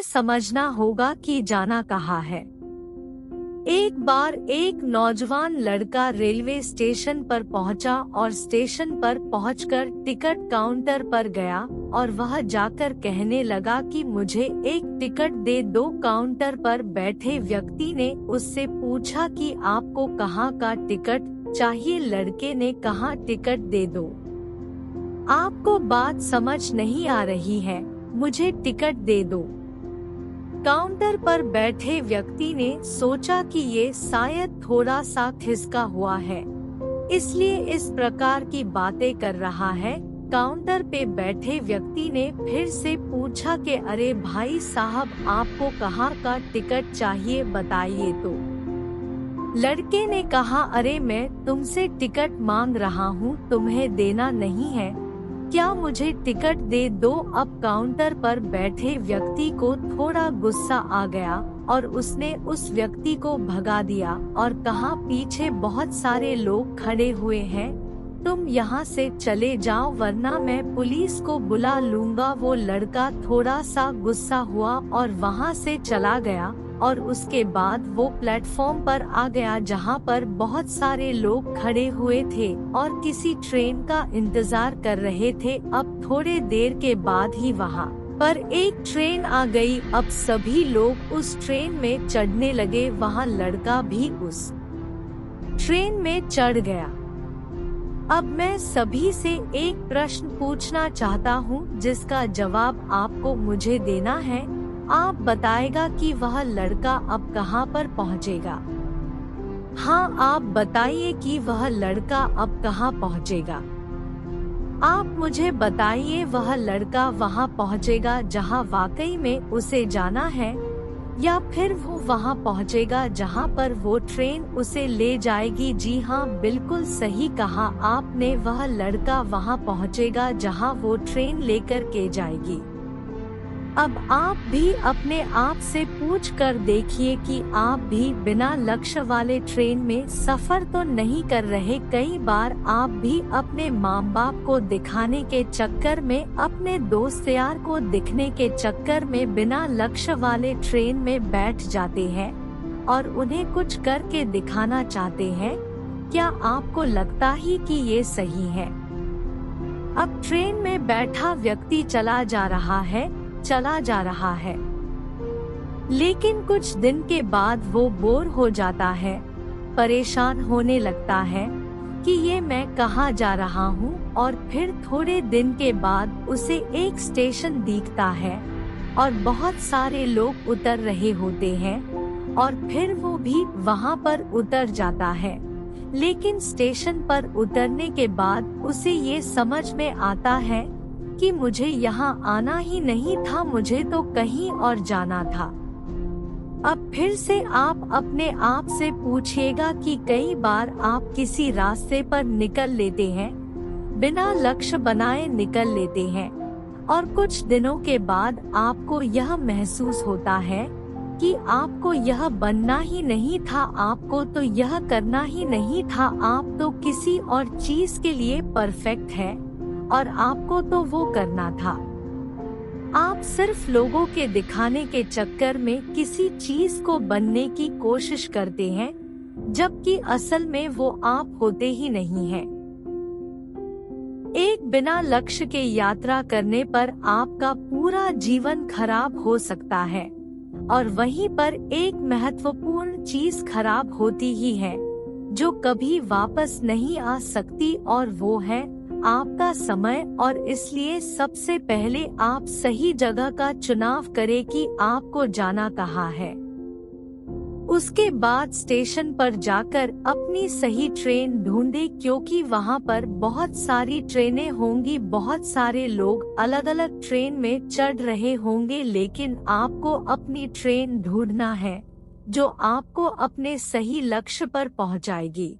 तुम्हें समझना होगा कि जाना कहाँ है। एक बार एक नौजवान लड़का रेलवे स्टेशन पर पहुंचा और स्टेशन पर पहुंचकर टिकट काउंटर पर गया और वह जाकर कहने लगा कि मुझे एक टिकट दे दो। काउंटर पर बैठे व्यक्ति ने उससे पूछा कि आपको कहाँ का टिकट चाहिए। लड़के ने कहा टिकट दे दो। आपको बात समझ नहीं आ रही है, मुझे टिकट दे दो। काउंटर पर बैठे व्यक्ति ने सोचा कि ये शायद थोड़ा सा खिसका हुआ है, इसलिए इस प्रकार की बातें कर रहा है। काउंटर पे बैठे व्यक्ति ने फिर से पूछा कि अरे भाई साहब, आपको कहाँ का टिकट चाहिए बताइए तो। लड़के ने कहा अरे मैं तुमसे टिकट मांग रहा हूँ, तुम्हें देना नहीं है क्या, मुझे टिकट दे दो। अब काउंटर पर बैठे व्यक्ति को थोड़ा गुस्सा आ गया और उसने उस व्यक्ति को भगा दिया और कहा पीछे बहुत सारे लोग खड़े हुए हैं, तुम यहाँ से चले जाओ वरना मैं पुलिस को बुला लूंगा। वो लड़का थोड़ा सा गुस्सा हुआ और वहाँ से चला गया और उसके बाद वो प्लेटफॉर्म पर आ गया जहाँ पर बहुत सारे लोग खड़े हुए थे और किसी ट्रेन का इंतजार कर रहे थे। अब थोड़े देर के बाद ही वहाँ पर एक ट्रेन आ गई। अब सभी लोग उस ट्रेन में चढ़ने लगे। वहाँ लड़का भी उस ट्रेन में चढ़ गया। अब मैं सभी से एक प्रश्न पूछना चाहता हूँ जिसका जवाब आपको मुझे देना है। आप बताएगा कि वह लड़का अब कहाँ पर पहुँचेगा। हाँ, आप बताइए कि वह लड़का अब कहाँ पहुँचेगा। आप मुझे बताइए वह लड़का वहाँ पहुँचेगा जहाँ वाकई में उसे जाना है, या फिर वो वहाँ पहुँचेगा जहाँ पर वो ट्रेन उसे ले जाएगी। जी हाँ, बिल्कुल सही कहा आपने, वह लड़का वहाँ पहुँचेगा जहाँ वो ट्रेन लेकर के जाएगी। अब आप भी अपने आप से पूछ कर देखिए कि आप भी बिना लक्ष्य वाले ट्रेन में सफर तो नहीं कर रहे। कई बार आप भी अपने माँ बाप को दिखाने के चक्कर में, अपने दोस्त यार को दिखने के चक्कर में बिना लक्ष्य वाले ट्रेन में बैठ जाते हैं और उन्हें कुछ करके दिखाना चाहते हैं। क्या आपको लगता ही कि ये सही है? अब ट्रेन में बैठा व्यक्ति चला जा रहा है, लेकिन कुछ दिन के बाद वो बोर हो जाता है, परेशान होने लगता है कि ये मैं कहाँ जा रहा हूँ। और फिर थोड़े दिन के बाद उसे एक स्टेशन दिखता है और बहुत सारे लोग उतर रहे होते हैं और फिर वो भी वहाँ पर उतर जाता है। लेकिन स्टेशन पर उतरने के बाद उसे ये समझ में आता है कि मुझे यहाँ आना ही नहीं था, मुझे तो कहीं और जाना था। अब फिर से आप अपने आप से पूछिएगा कि कई बार आप किसी रास्ते पर निकल लेते हैं, बिना लक्ष्य बनाए निकल लेते हैं और कुछ दिनों के बाद आपको यह महसूस होता है कि आपको यह बनना ही नहीं था, आपको तो यह करना ही नहीं था, आप तो किसी और चीज के लिए परफेक्ट है और आपको तो वो करना था। आप सिर्फ लोगों के दिखाने के चक्कर में किसी चीज को बनने की कोशिश करते हैं, जबकि असल में वो आप होते ही नहीं हैं। एक बिना लक्ष्य के यात्रा करने पर आपका पूरा जीवन खराब हो सकता है और वहीं पर एक महत्वपूर्ण चीज खराब होती ही है जो कभी वापस नहीं आ सकती, और वो है आपका समय। और इसलिए सबसे पहले आप सही जगह का चुनाव करें कि आपको जाना कहाँ है। उसके बाद स्टेशन पर जाकर अपनी सही ट्रेन ढूंढे, क्योंकि वहाँ पर बहुत सारी ट्रेनें होंगी, बहुत सारे लोग अलग अलग ट्रेन में चढ़ रहे होंगे, लेकिन आपको अपनी ट्रेन ढूंढना है जो आपको अपने सही लक्ष्य पर पहुँचाएगी।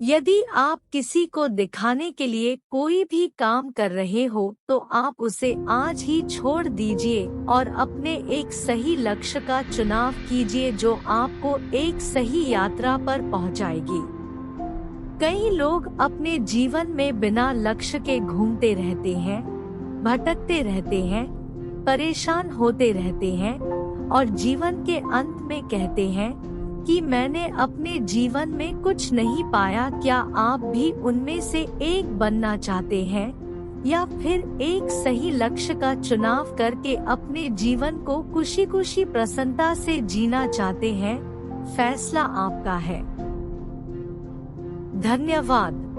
यदि आप किसी को दिखाने के लिए कोई भी काम कर रहे हो तो आप उसे आज ही छोड़ दीजिए और अपने एक सही लक्ष्य का चुनाव कीजिए जो आपको एक सही यात्रा पर पहुंचाएगी। कई लोग अपने जीवन में बिना लक्ष्य के घूमते रहते हैं, भटकते रहते हैं, परेशान होते रहते हैं और जीवन के अंत में कहते हैं कि मैंने अपने जीवन में कुछ नहीं पाया। क्या आप भी उनमें से एक बनना चाहते हैं या फिर एक सही लक्ष्य का चुनाव करके अपने जीवन को खुशी खुशी प्रसन्नता से जीना चाहते हैं? फैसला आपका है। धन्यवाद।